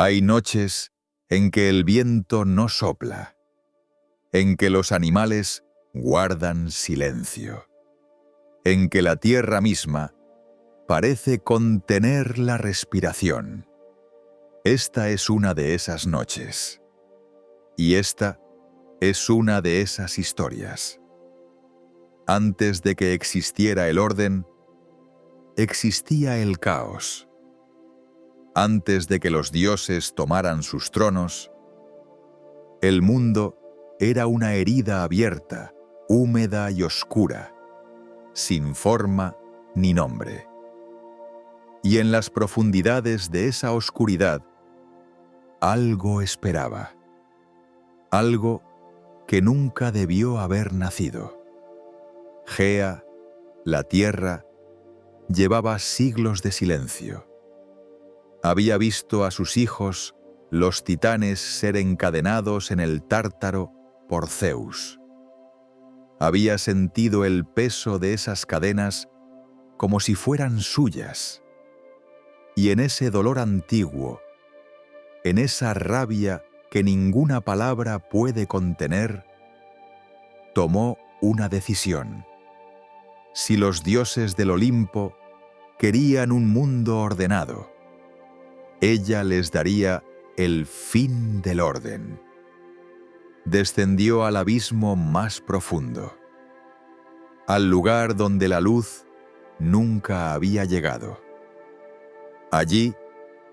Hay noches en que el viento no sopla, en que los animales guardan silencio, en que la tierra misma parece contener la respiración. Esta es una de esas noches, y esta es una de esas historias. Antes de que existiera el orden, existía el caos. Antes de que los dioses tomaran sus tronos, el mundo era una herida abierta, húmeda y oscura, sin forma ni nombre. Y en las profundidades de esa oscuridad, algo esperaba, algo que nunca debió haber nacido. Gea, la tierra, llevaba siglos de silencio. Había visto a sus hijos, los titanes, ser encadenados en el Tártaro por Zeus. Había sentido el peso de esas cadenas como si fueran suyas. Y en ese dolor antiguo, en esa rabia que ninguna palabra puede contener, tomó una decisión. Si los dioses del Olimpo querían un mundo ordenado, ella les daría el fin del orden. Descendió al abismo más profundo, al lugar donde la luz nunca había llegado. Allí,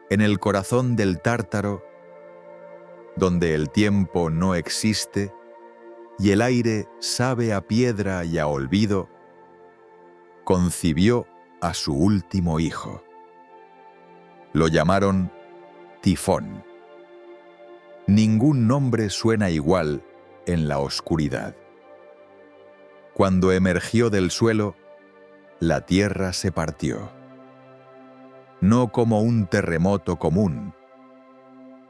en el corazón del Tártaro, donde el tiempo no existe y el aire sabe a piedra y a olvido, concibió a su último hijo. Lo llamaron Tifón. Ningún nombre suena igual en la oscuridad. Cuando emergió del suelo, la tierra se partió. No como un terremoto común,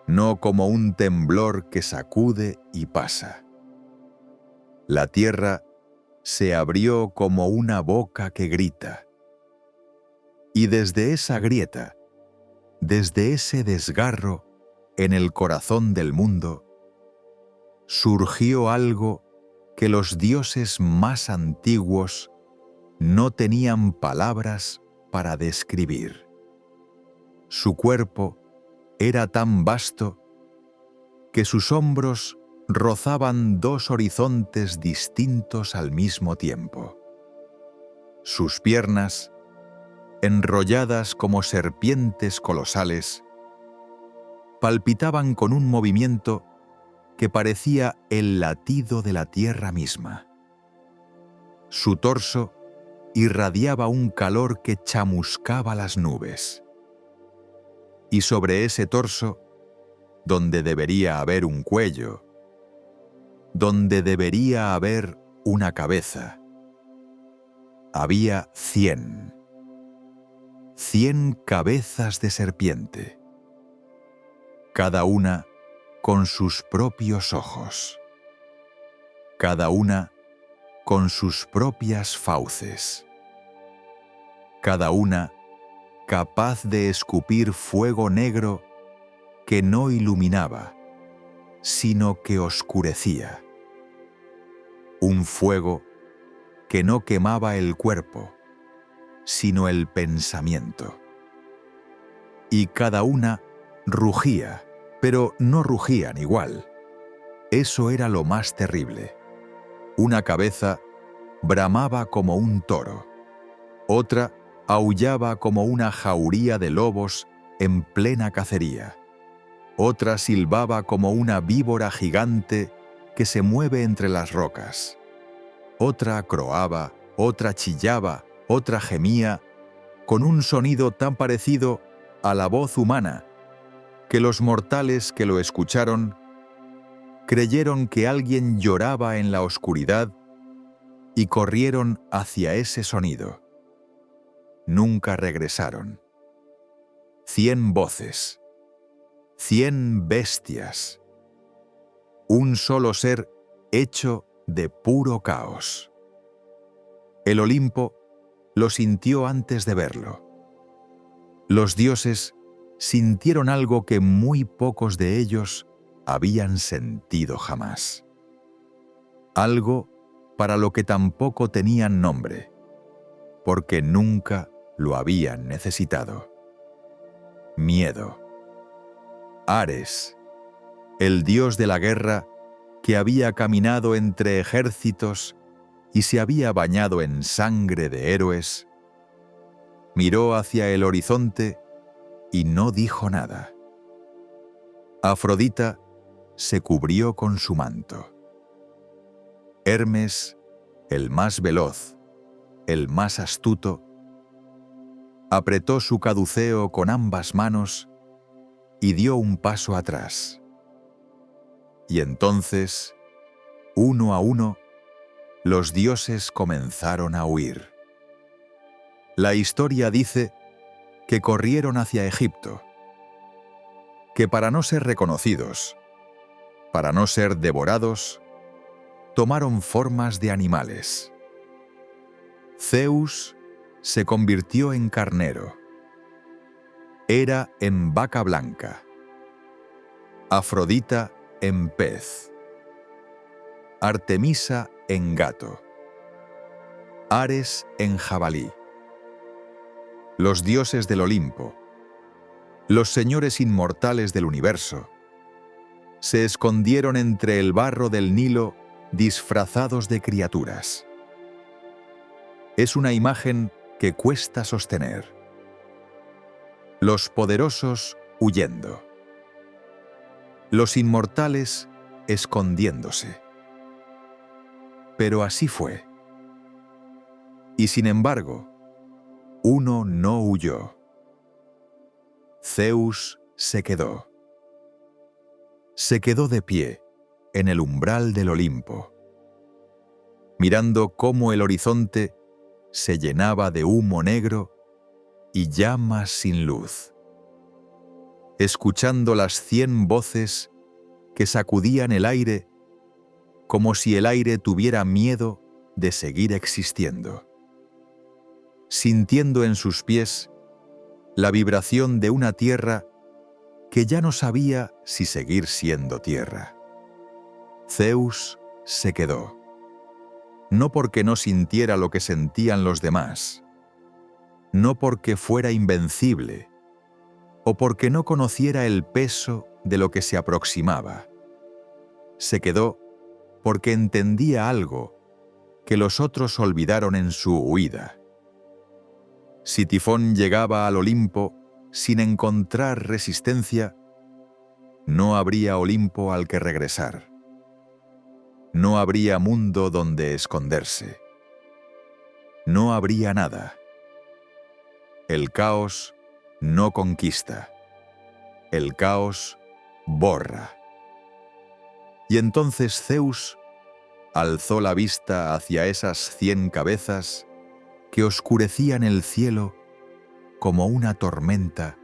no como un temblor que sacude y pasa. La tierra se abrió como una boca que grita. Y desde esa grieta, desde ese desgarro en el corazón del mundo, surgió algo que los dioses más antiguos no tenían palabras para describir. Su cuerpo era tan vasto que sus hombros rozaban dos horizontes distintos al mismo tiempo. Sus piernas, enrolladas como serpientes colosales, palpitaban con un movimiento que parecía el latido de la tierra misma. Su torso irradiaba un calor que chamuscaba las nubes. Y sobre ese torso, donde debería haber un cuello, donde debería haber una cabeza, había 100 cabezas de serpiente, cada una con sus propios ojos, cada una con sus propias fauces, cada una capaz de escupir fuego negro que no iluminaba, sino que oscurecía. Un fuego que no quemaba el cuerpo, sino el pensamiento. Y cada una rugía, pero no rugían igual. Eso era lo más terrible. Una cabeza bramaba como un toro, otra aullaba como una jauría de lobos en plena cacería, otra silbaba como una víbora gigante que se mueve entre las rocas, otra croaba, otra chillaba, otra gemía, con un sonido tan parecido a la voz humana que los mortales que lo escucharon creyeron que alguien lloraba en la oscuridad y corrieron hacia ese sonido. Nunca regresaron. 100 voces, 100 bestias, un solo ser hecho de puro caos. El Olimpo lo sintió antes de verlo. Los dioses sintieron algo que muy pocos de ellos habían sentido jamás. Algo para lo que tampoco tenían nombre, porque nunca lo habían necesitado. Miedo. Ares, el dios de la guerra que había caminado entre ejércitos y se había bañado en sangre de héroes, miró hacia el horizonte y no dijo nada. Afrodita se cubrió con su manto. Hermes, el más veloz, el más astuto, apretó su caduceo con ambas manos y dio un paso atrás. Y entonces, uno a uno, los dioses comenzaron a huir. La historia dice que corrieron hacia Egipto, que para no ser reconocidos, para no ser devorados, tomaron formas de animales. Zeus se convirtió en carnero, Hera en vaca blanca, Afrodita en pez, Artemisa en gato, Ares en jabalí. Los dioses del Olimpo, los señores inmortales del universo, se escondieron entre el barro del Nilo disfrazados de criaturas. Es una imagen que cuesta sostener. Los poderosos huyendo. Los inmortales escondiéndose. Pero así fue. Y sin embargo, uno no huyó. Zeus se quedó. Se quedó de pie en el umbral del Olimpo, mirando cómo el horizonte se llenaba de humo negro y llamas sin luz, escuchando las 100 voces que sacudían el aire como si el aire tuviera miedo de seguir existiendo, sintiendo en sus pies la vibración de una tierra que ya no sabía si seguir siendo tierra. Zeus se quedó, no porque no sintiera lo que sentían los demás, no porque fuera invencible, o porque no conociera el peso de lo que se aproximaba. Se quedó porque entendía algo que los otros olvidaron en su huida. Si Tifón llegaba al Olimpo sin encontrar resistencia, no habría Olimpo al que regresar. No habría mundo donde esconderse. No habría nada. El caos no conquista. El caos borra. Y entonces Zeus alzó la vista hacia esas 100 cabezas que oscurecían el cielo como una tormenta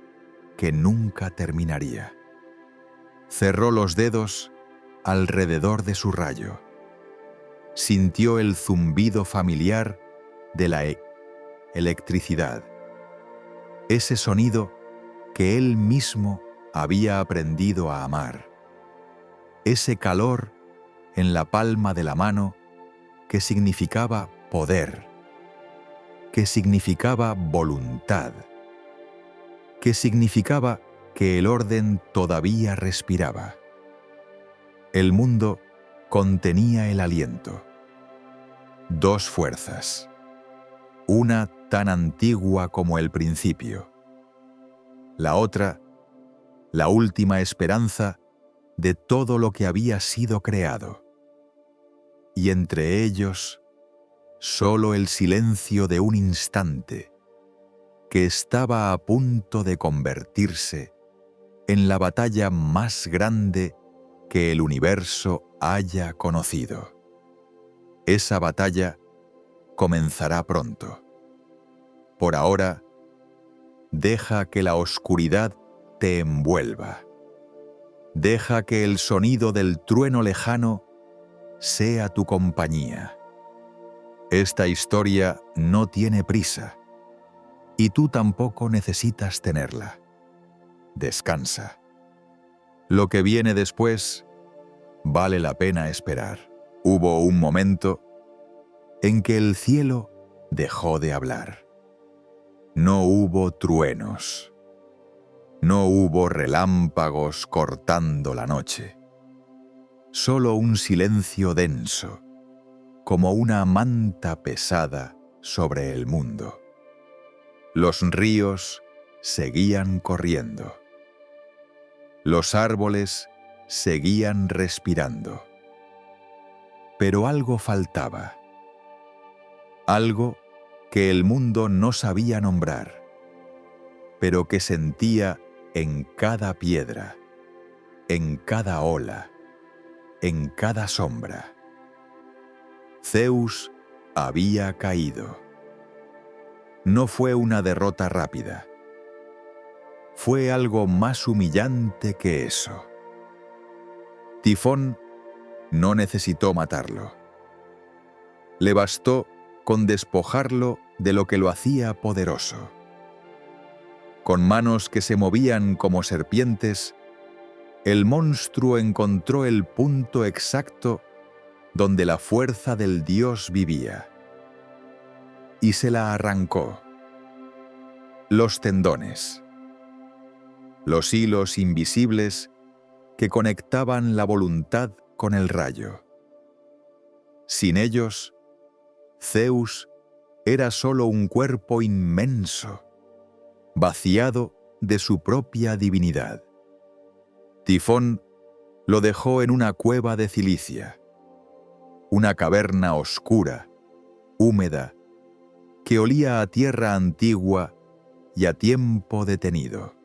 que nunca terminaría. Cerró los dedos alrededor de su rayo. Sintió el zumbido familiar de la electricidad, ese sonido que él mismo había aprendido a amar, ese calor en la palma de la mano que significaba poder, que significaba voluntad, que significaba que el orden todavía respiraba. El mundo contenía el aliento. 2 fuerzas, una tan antigua como el principio, la otra, la última esperanza de todo lo que había sido creado. Y entre ellos, solo el silencio de un instante que estaba a punto de convertirse en la batalla más grande que el universo haya conocido. Esa batalla comenzará pronto. Por ahora, deja que la oscuridad te envuelva. Deja que el sonido del trueno lejano sea tu compañía. Esta historia no tiene prisa, y tú tampoco necesitas tenerla. descansa. Lo que viene después vale la pena esperar. Hubo un momento en que el cielo dejó de hablar. No hubo truenos. No hubo relámpagos cortando la noche. Solo un silencio denso, como una manta pesada sobre el mundo. Los ríos seguían corriendo. Los árboles seguían respirando. Pero algo faltaba. Algo que el mundo no sabía nombrar, pero que sentía en cada piedra, en cada ola, en cada sombra. Zeus había caído. No fue una derrota rápida. Fue algo más humillante que eso. Tifón no necesitó matarlo. Le bastó con despojarlo de lo que lo hacía poderoso. Con manos que se movían como serpientes, el monstruo encontró el punto exacto donde la fuerza del dios vivía. Y se la arrancó. Los tendones. Los hilos invisibles que conectaban la voluntad con el rayo. Sin ellos, Zeus era solo un cuerpo inmenso, vaciado de su propia divinidad. Tifón lo dejó en una cueva de Cilicia, una caverna oscura, húmeda, que olía a tierra antigua y a tiempo detenido.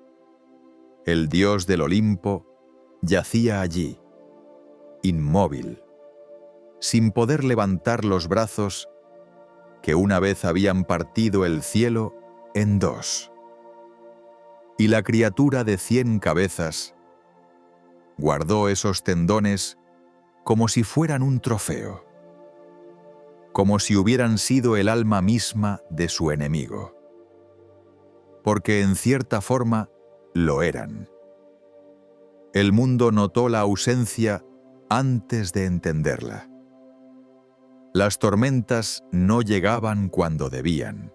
El dios del Olimpo yacía allí, inmóvil, sin poder levantar los brazos que una vez habían partido el cielo en dos. Y la criatura de 100 cabezas guardó esos tendones como si fueran un trofeo, como si hubieran sido el alma misma de su enemigo, porque en cierta forma lo eran. El mundo notó la ausencia antes de entenderla. Las tormentas no llegaban cuando debían.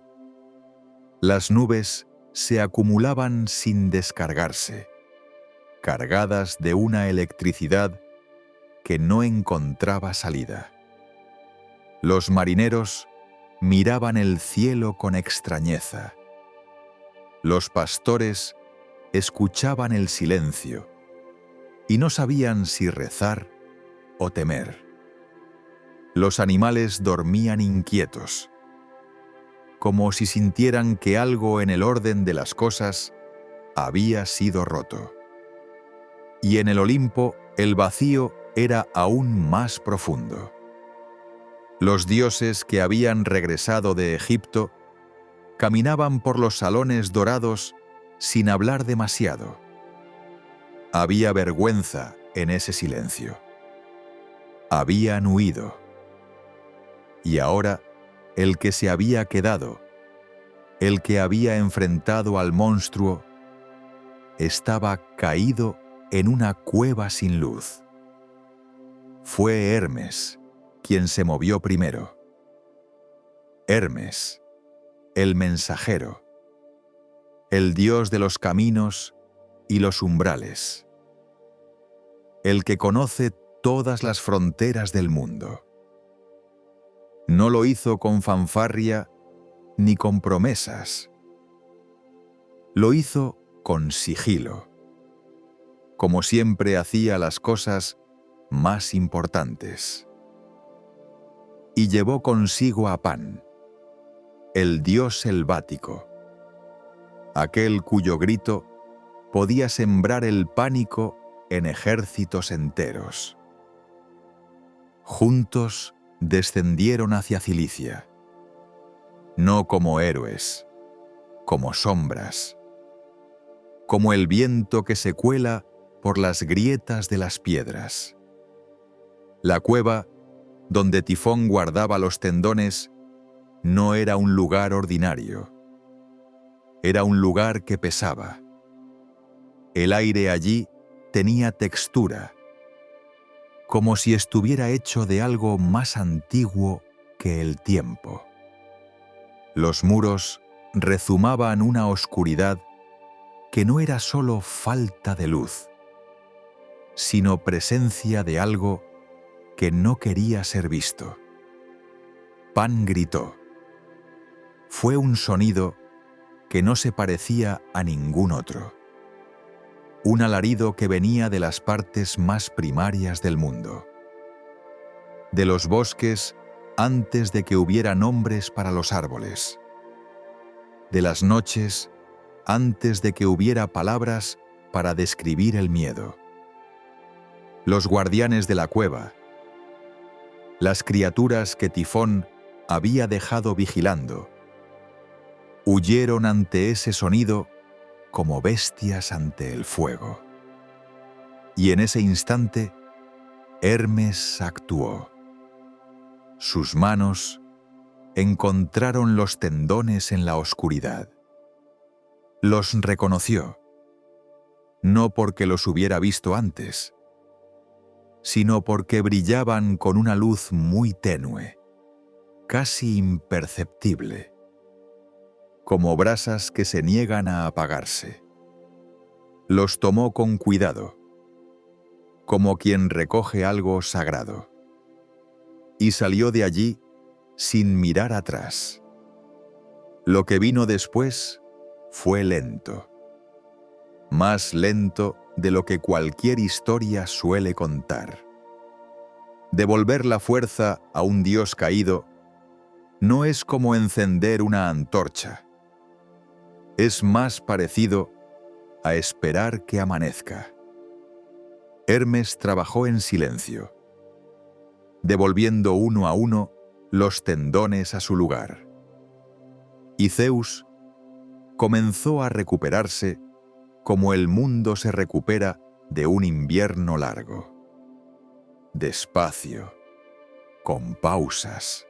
Las nubes se acumulaban sin descargarse, cargadas de una electricidad que no encontraba salida. Los marineros miraban el cielo con extrañeza. Los pastores escuchaban el silencio y no sabían si rezar o temer. Los animales dormían inquietos, como si sintieran que algo en el orden de las cosas había sido roto. Y en el Olimpo el vacío era aún más profundo. Los dioses que habían regresado de Egipto caminaban por los salones dorados sin hablar demasiado. Había vergüenza en ese silencio. Habían huido. Y ahora, el que se había quedado, el que había enfrentado al monstruo, estaba caído en una cueva sin luz. Fue Hermes quien se movió primero. Hermes, el mensajero, el dios de los caminos y los umbrales, el que conoce todas las fronteras del mundo. No lo hizo con fanfarria ni con promesas. Lo hizo con sigilo, como siempre hacía las cosas más importantes. Y llevó consigo a Pan, el dios selvático, aquel cuyo grito podía sembrar el pánico en ejércitos enteros. Juntos descendieron hacia Cilicia, no como héroes, como sombras, como el viento que se cuela por las grietas de las piedras. La cueva donde Tifón guardaba los tendones no era un lugar ordinario, era un lugar que pesaba. El aire allí tenía textura, como si estuviera hecho de algo más antiguo que el tiempo. Los muros rezumaban una oscuridad que no era solo falta de luz, sino presencia de algo que no quería ser visto. Pan gritó. Fue un sonido que no se parecía a ningún otro. Un alarido que venía de las partes más primarias del mundo. De los bosques antes de que hubiera nombres para los árboles. De las noches antes de que hubiera palabras para describir el miedo. Los guardianes de la cueva. Las criaturas que Tifón había dejado vigilando. Huyeron ante ese sonido como bestias ante el fuego. Y en ese instante, Hermes actuó. Sus manos encontraron los tendones en la oscuridad. Los reconoció, no porque los hubiera visto antes, sino porque brillaban con una luz muy tenue, casi imperceptible, como brasas que se niegan a apagarse. Los tomó con cuidado, como quien recoge algo sagrado, y salió de allí sin mirar atrás. Lo que vino después fue lento, más lento de lo que cualquier historia suele contar. Devolver la fuerza a un dios caído no es como encender una antorcha. Es más parecido a esperar que amanezca. Hermes trabajó en silencio, devolviendo uno a uno los tendones a su lugar. Y Zeus comenzó a recuperarse como el mundo se recupera de un invierno largo. Despacio, con pausas,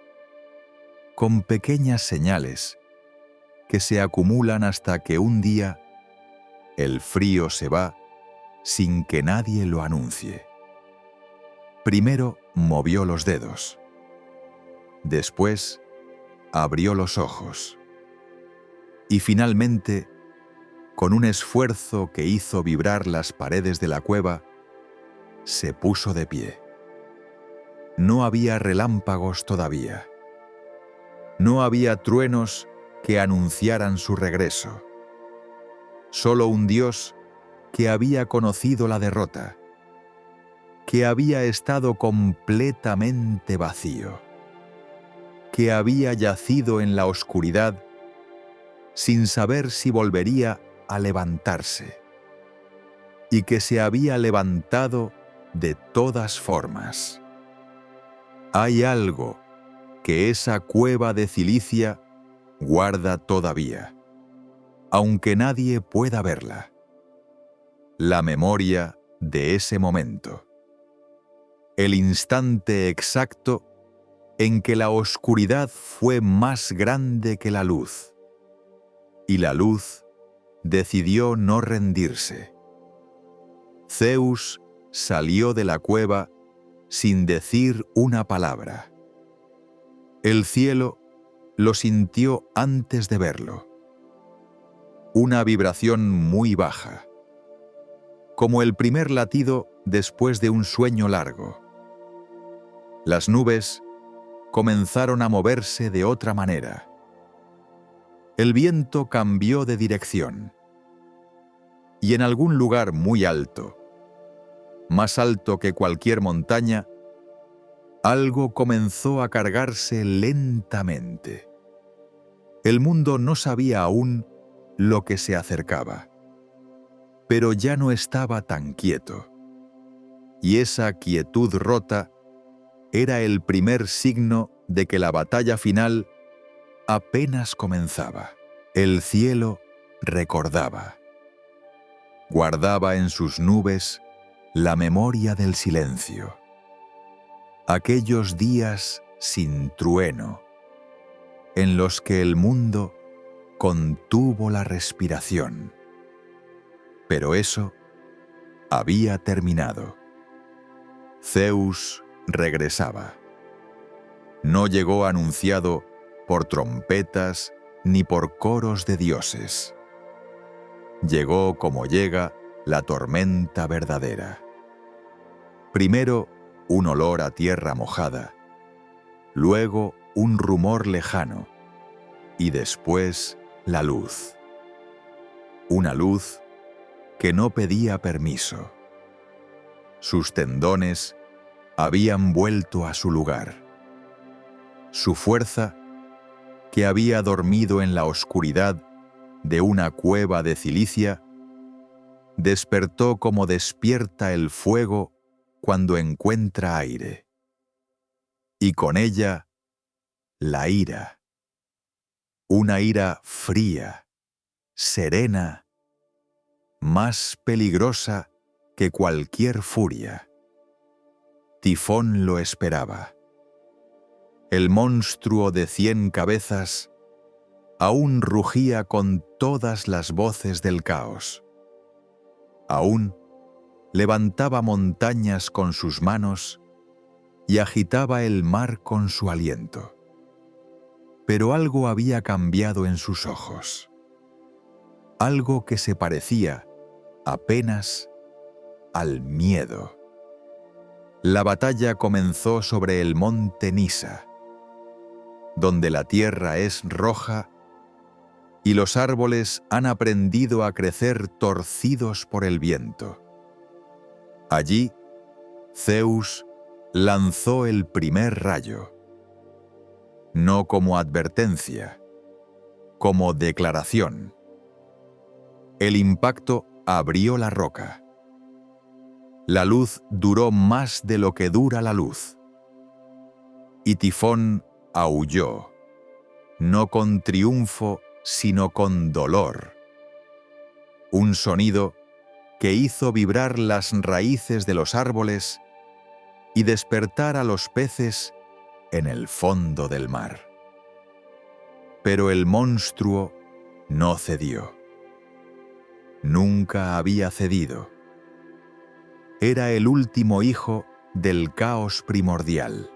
con pequeñas señales que se acumulan hasta que un día el frío se va sin que nadie lo anuncie. Primero movió los dedos. Después abrió los ojos. Y finalmente, con un esfuerzo que hizo vibrar las paredes de la cueva, se puso de pie. No había relámpagos todavía. No había truenos que anunciaran su regreso. Solo un dios que había conocido la derrota, que había estado completamente vacío, que había yacido en la oscuridad sin saber si volvería a levantarse, y que se había levantado de todas formas. Hay algo que esa cueva de Cilicia guarda todavía, aunque nadie pueda verla. La memoria de ese momento. El instante exacto en que la oscuridad fue más grande que la luz, y la luz decidió no rendirse. Zeus salió de la cueva sin decir una palabra. El cielo lo sintió antes de verlo. Una vibración muy baja, como el primer latido después de un sueño largo. Las nubes comenzaron a moverse de otra manera. El viento cambió de dirección. Y en algún lugar muy alto, más alto que cualquier montaña, algo comenzó a cargarse lentamente. El mundo no sabía aún lo que se acercaba, pero ya no estaba tan quieto. Y esa quietud rota era el primer signo de que la batalla final apenas comenzaba. El cielo recordaba. Guardaba en sus nubes la memoria del silencio. Aquellos días sin trueno, en los que el mundo contuvo la respiración. Pero eso había terminado. Zeus regresaba. No llegó anunciado por trompetas ni por coros de dioses. Llegó como llega la tormenta verdadera. Primero un olor a tierra mojada, luego un rumor lejano y después la luz. Una luz que no pedía permiso. Sus tendones habían vuelto a su lugar. Su fuerza, que había dormido en la oscuridad de una cueva de Cilicia, despertó como despierta el fuego cuando encuentra aire. Y con ella, la ira. Una ira fría, serena, más peligrosa que cualquier furia. Tifón lo esperaba. El monstruo de 100 cabezas aún rugía con todas las voces del caos. Aún levantaba montañas con sus manos y agitaba el mar con su aliento. Pero algo había cambiado en sus ojos. Algo que se parecía apenas al miedo. La batalla comenzó sobre el monte Nisa, donde la tierra es roja y los árboles han aprendido a crecer torcidos por el viento. Allí, Zeus lanzó el primer rayo, no como advertencia, como declaración. El impacto abrió la roca. La luz duró más de lo que dura la luz. Y Tifón aulló, no con triunfo, sino con dolor. Un sonido que hizo vibrar las raíces de los árboles y despertar a los peces en el fondo del mar. Pero el monstruo no cedió. Nunca había cedido. Era el último hijo del caos primordial.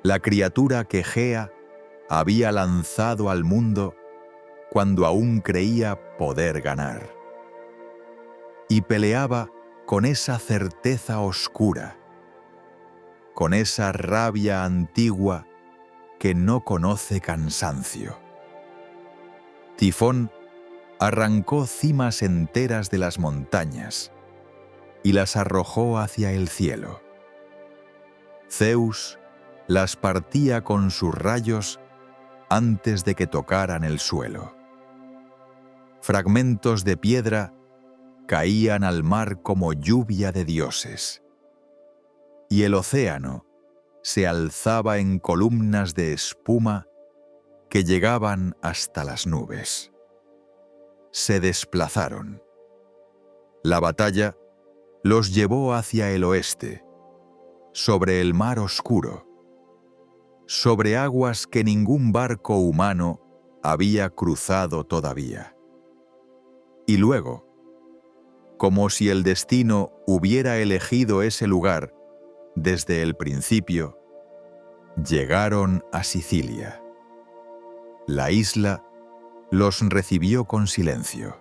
La criatura que Gea había lanzado al mundo cuando aún creía poder ganar. Y peleaba con esa certeza oscura, con esa rabia antigua que no conoce cansancio. Tifón arrancó cimas enteras de las montañas y las arrojó hacia el cielo. Zeus las partía con sus rayos antes de que tocaran el suelo. Fragmentos de piedra caían al mar como lluvia de dioses, y el océano se alzaba en columnas de espuma que llegaban hasta las nubes. Se desplazaron. La batalla los llevó hacia el oeste, sobre el mar oscuro, sobre aguas que ningún barco humano había cruzado todavía. Y luego, como si el destino hubiera elegido ese lugar desde el principio, llegaron a Sicilia. La isla los recibió con silencio.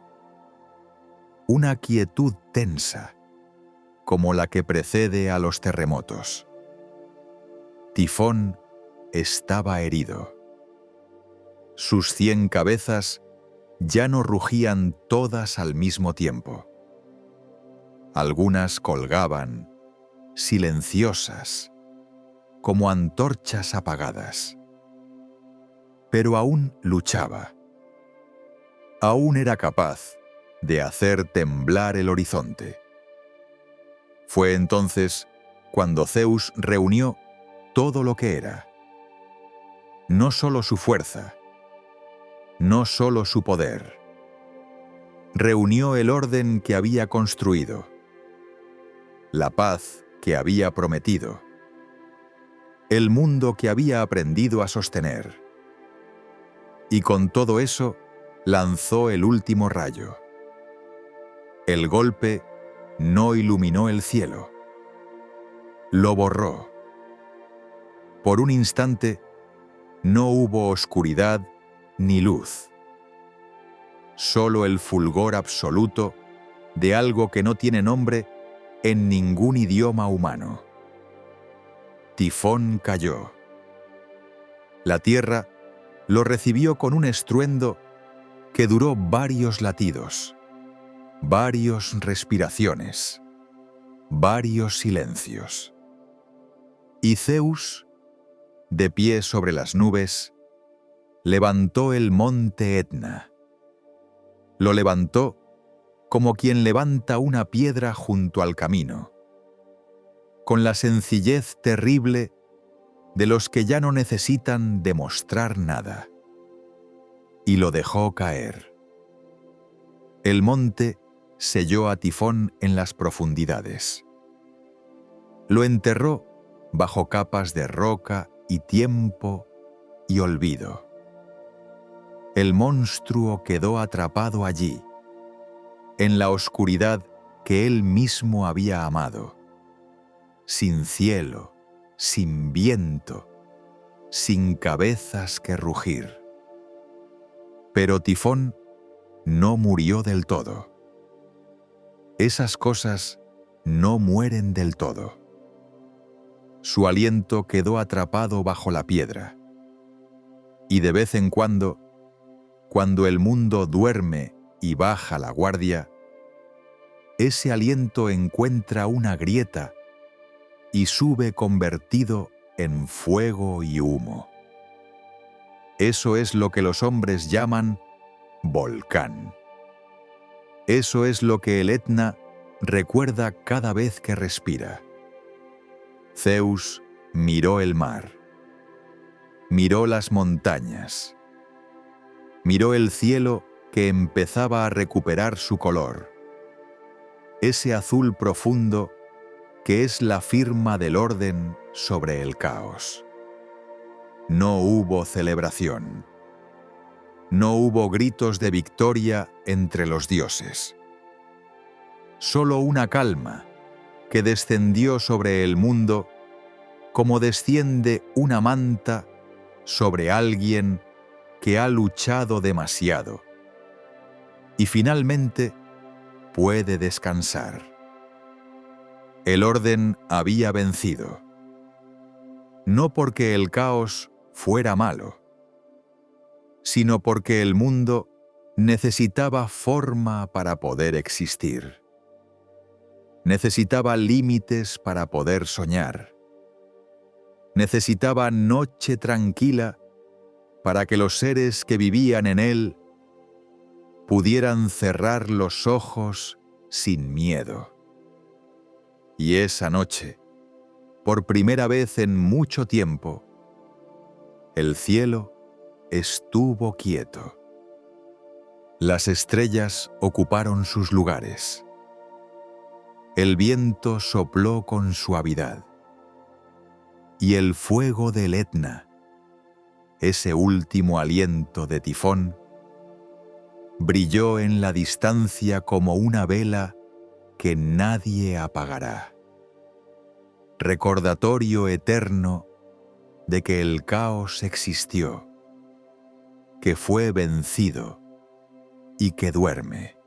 Una quietud tensa, como la que precede a los terremotos. Tifón estaba herido. Sus 100 cabezas ya no rugían todas al mismo tiempo. Algunas colgaban, silenciosas, como antorchas apagadas. Pero aún luchaba. Aún era capaz de hacer temblar el horizonte. Fue entonces cuando Zeus reunió todo lo que era. No solo su fuerza, no solo su poder. Reunió el orden que había construido, la paz que había prometido, el mundo que había aprendido a sostener. Y con todo eso, lanzó el último rayo. El golpe no iluminó el cielo. Lo borró. Por un instante no hubo oscuridad ni luz. Solo el fulgor absoluto de algo que no tiene nombre en ningún idioma humano. Tifón cayó. La tierra lo recibió con un estruendo que duró varios latidos, varias respiraciones, varios silencios. Y Zeus, de pie sobre las nubes, levantó el monte Etna. Lo levantó como quien levanta una piedra junto al camino, con la sencillez terrible de los que ya no necesitan demostrar nada. Y lo dejó caer. El monte selló a Tifón en las profundidades. Lo enterró bajo capas de roca y tiempo y olvido. El monstruo quedó atrapado allí, en la oscuridad que él mismo había amado, sin cielo, sin viento, sin cabezas que rugir. Pero Tifón no murió del todo. Esas cosas no mueren del todo. Su aliento quedó atrapado bajo la piedra. Y de vez en cuando el mundo duerme y baja la guardia, ese aliento encuentra una grieta y sube convertido en fuego y humo. Eso es lo que los hombres llaman volcán. Eso es lo que el Etna recuerda cada vez que respira. Zeus miró el mar, miró las montañas, miró el cielo que empezaba a recuperar su color, ese azul profundo que es la firma del orden sobre el caos. No hubo celebración. No hubo gritos de victoria entre los dioses. Solo una calma que descendió sobre el mundo como desciende una manta sobre alguien que ha luchado demasiado y finalmente puede descansar. El orden había vencido, no porque el caos fuera malo, sino porque el mundo necesitaba forma para poder existir. Necesitaba límites para poder soñar. Necesitaba noche tranquila para que los seres que vivían en él pudieran cerrar los ojos sin miedo. Y esa noche, por primera vez en mucho tiempo, el cielo estuvo quieto. Las estrellas ocuparon sus lugares. El viento sopló con suavidad. Y el fuego del Etna, ese último aliento de Tifón, brilló en la distancia como una vela que nadie apagará. Recordatorio eterno de que el caos existió, que fue vencido y que duerme.